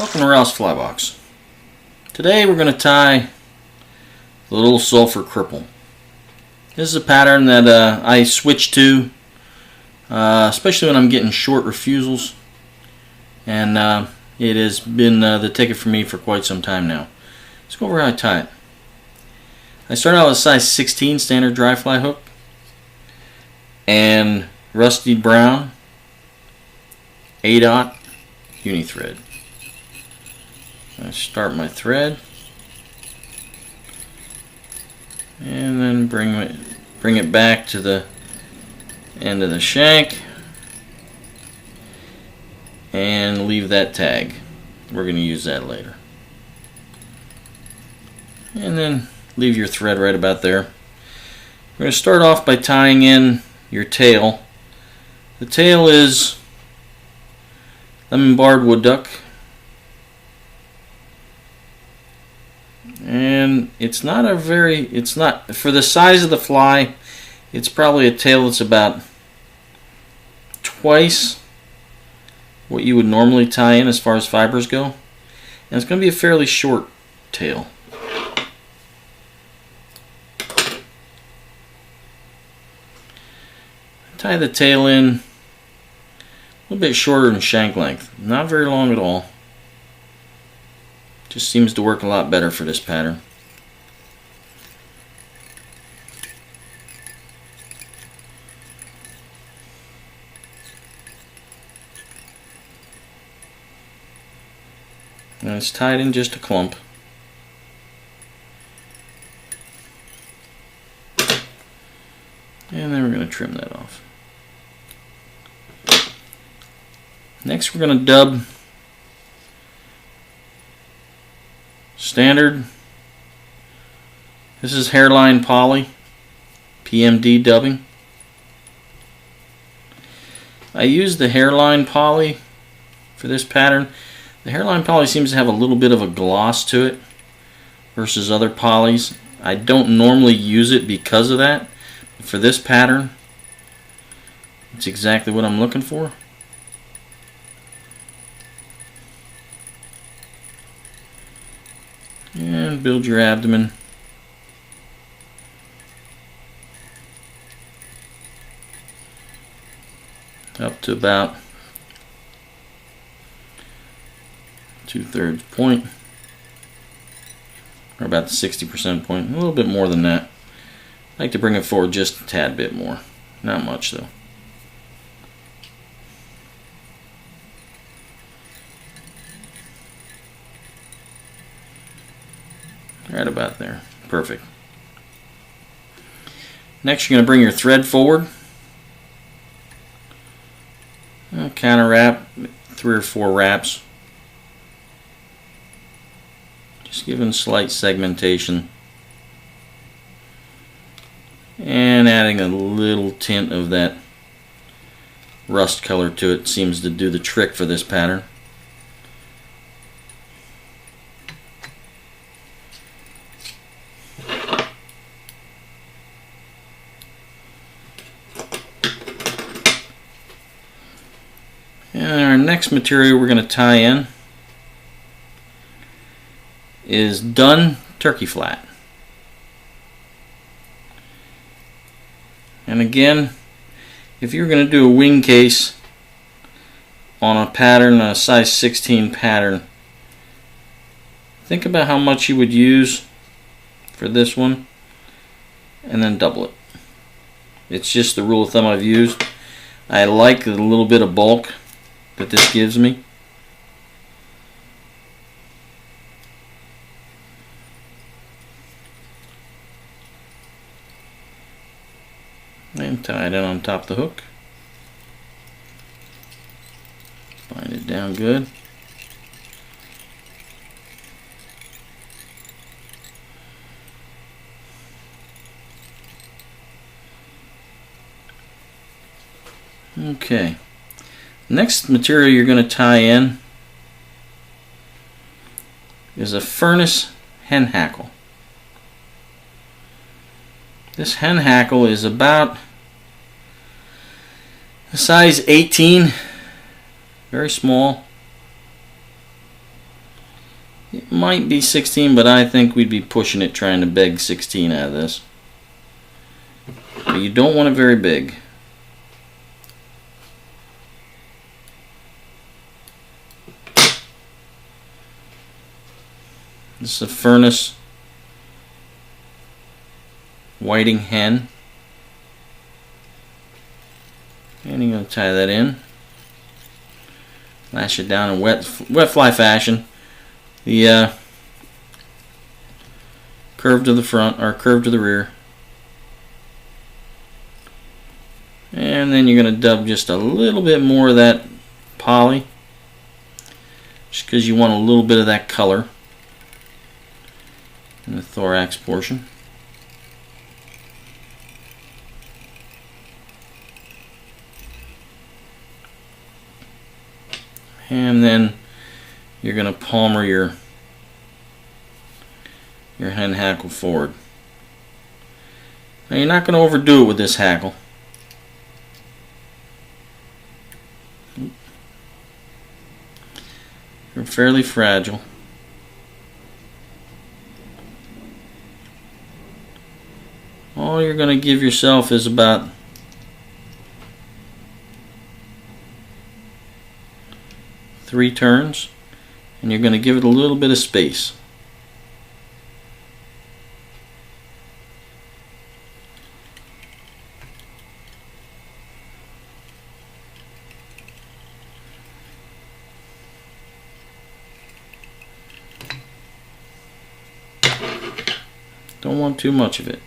Welcome to Ralph's Fly Box. Today we're going to tie the little Sulphur Cripple. This is a pattern that I switch to, especially when I'm getting short refusals, and it has been the ticket for me for quite some time now. Let's go over how I tie it. I start out with a size 16 standard dry fly hook and rusty brown 8/0 uni thread. I start my thread and then bring it back to the end of the shank and leave that tag. We're going to use that later. And then leave your thread right about there. We're going to start off by tying in your tail. The tail is lemon barred wood duck. And it's not for the size of the fly, it's probably a tail that's about twice what you would normally tie in as far as fibers go. And it's going to be a fairly short tail. Tie the tail in a little bit shorter than shank length. Not very long at all. Just seems to work a lot better for this pattern. And it's tied in just a clump. And then we're going to trim that off. Next we're going to dub standard. This is hairline poly, PMD dubbing. I use the hairline poly for this pattern. The hairline poly seems to have a little bit of a gloss to it versus other polys. I don't normally use it because of that. But for this pattern, it's exactly what I'm looking for. And build your abdomen. Up to about 2/3 point, or about the 60% point, a little bit more than that. I like to bring it forward just a tad bit more, not much though. Right about there. Perfect. Next you're going to bring your thread forward. Counter wrap, 3 or 4 wraps. Just giving slight segmentation. And adding a little tint of that rust color to it seems to do the trick for this pattern. And our next material we're going to tie in is done turkey flat. And again, if you're going to do a wing case on a pattern, a size 16 pattern, think about how much you would use for this one and then double it. It's just the rule of thumb I've used. I like the little bit of bulk that this gives me. And tie it in on top of the hook. Bind it down good. Okay. Next material you're going to tie in is a furnace hen hackle. This hen hackle is about a size 18, very small. It might be 16, but I think we'd be pushing it trying to beg 16 out of this. But you don't want it very big. This is a furnace whiting hen. And you're going to tie that in. Lash it down in wet fly fashion. The curve to the front or curve to the rear. And then you're going to dub just a little bit more of that poly. Just because you want a little bit of that color in the thorax portion. And then you're going to palmer your hen hackle forward. Now you're not going to overdo it with this hackle. They're fairly fragile. All you're going to give yourself is about 3 turns, and you're going to give it a little bit of space. Don't want too much of it.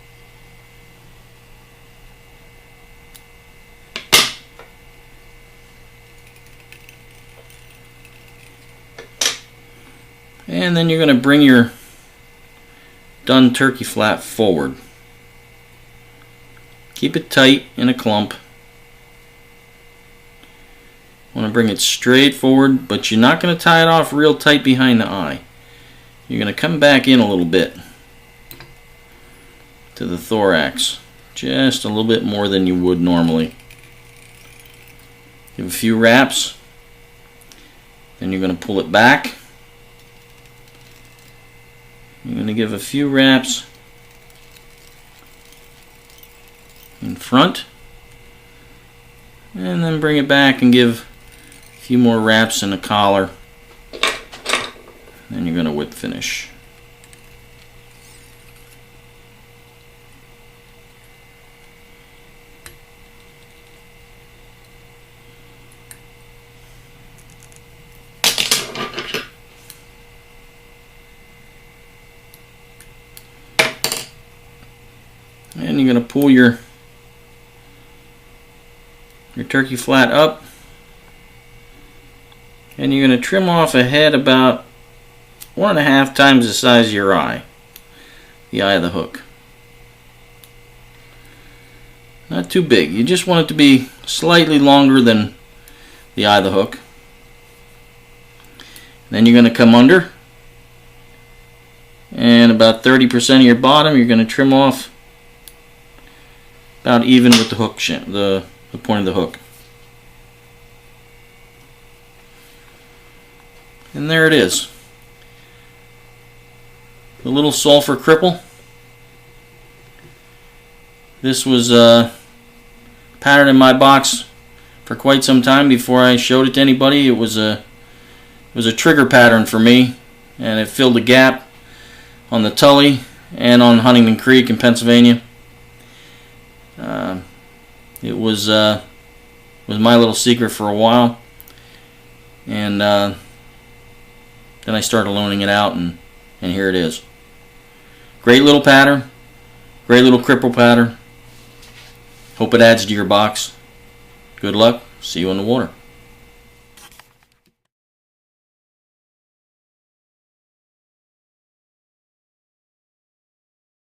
And then you're going to bring your done turkey flat forward. Keep it tight in a clump. Want to bring it straight forward, but you're not going to tie it off real tight behind the eye. You're going to come back in a little bit to the thorax. Just a little bit more than you would normally. Give a few wraps. Then you're going to pull it back. You're going to give a few wraps in front, and then bring it back and give a few more wraps in the collar. Then you're going to whip finish. And you're going to pull your turkey flat up, and you're going to trim off a head about 1.5 times the size of your eye, the eye of the hook. Not too big. You just want it to be slightly longer than the eye of the hook. Then you're going to come under, and about 30% of your bottom you're going to trim off about even with the hook, the point of the hook. And there it is. The little Sulphur Cripple. This was a pattern in my box for quite some time before I showed it to anybody. It was a trigger pattern for me, and it filled a gap on the Tully and on Huntington Creek in Pennsylvania. It was my little secret for a while, and then I started loaning it out, and here it is. Great little pattern, great little cripple pattern. Hope it adds to your box. Good luck. See you in the water.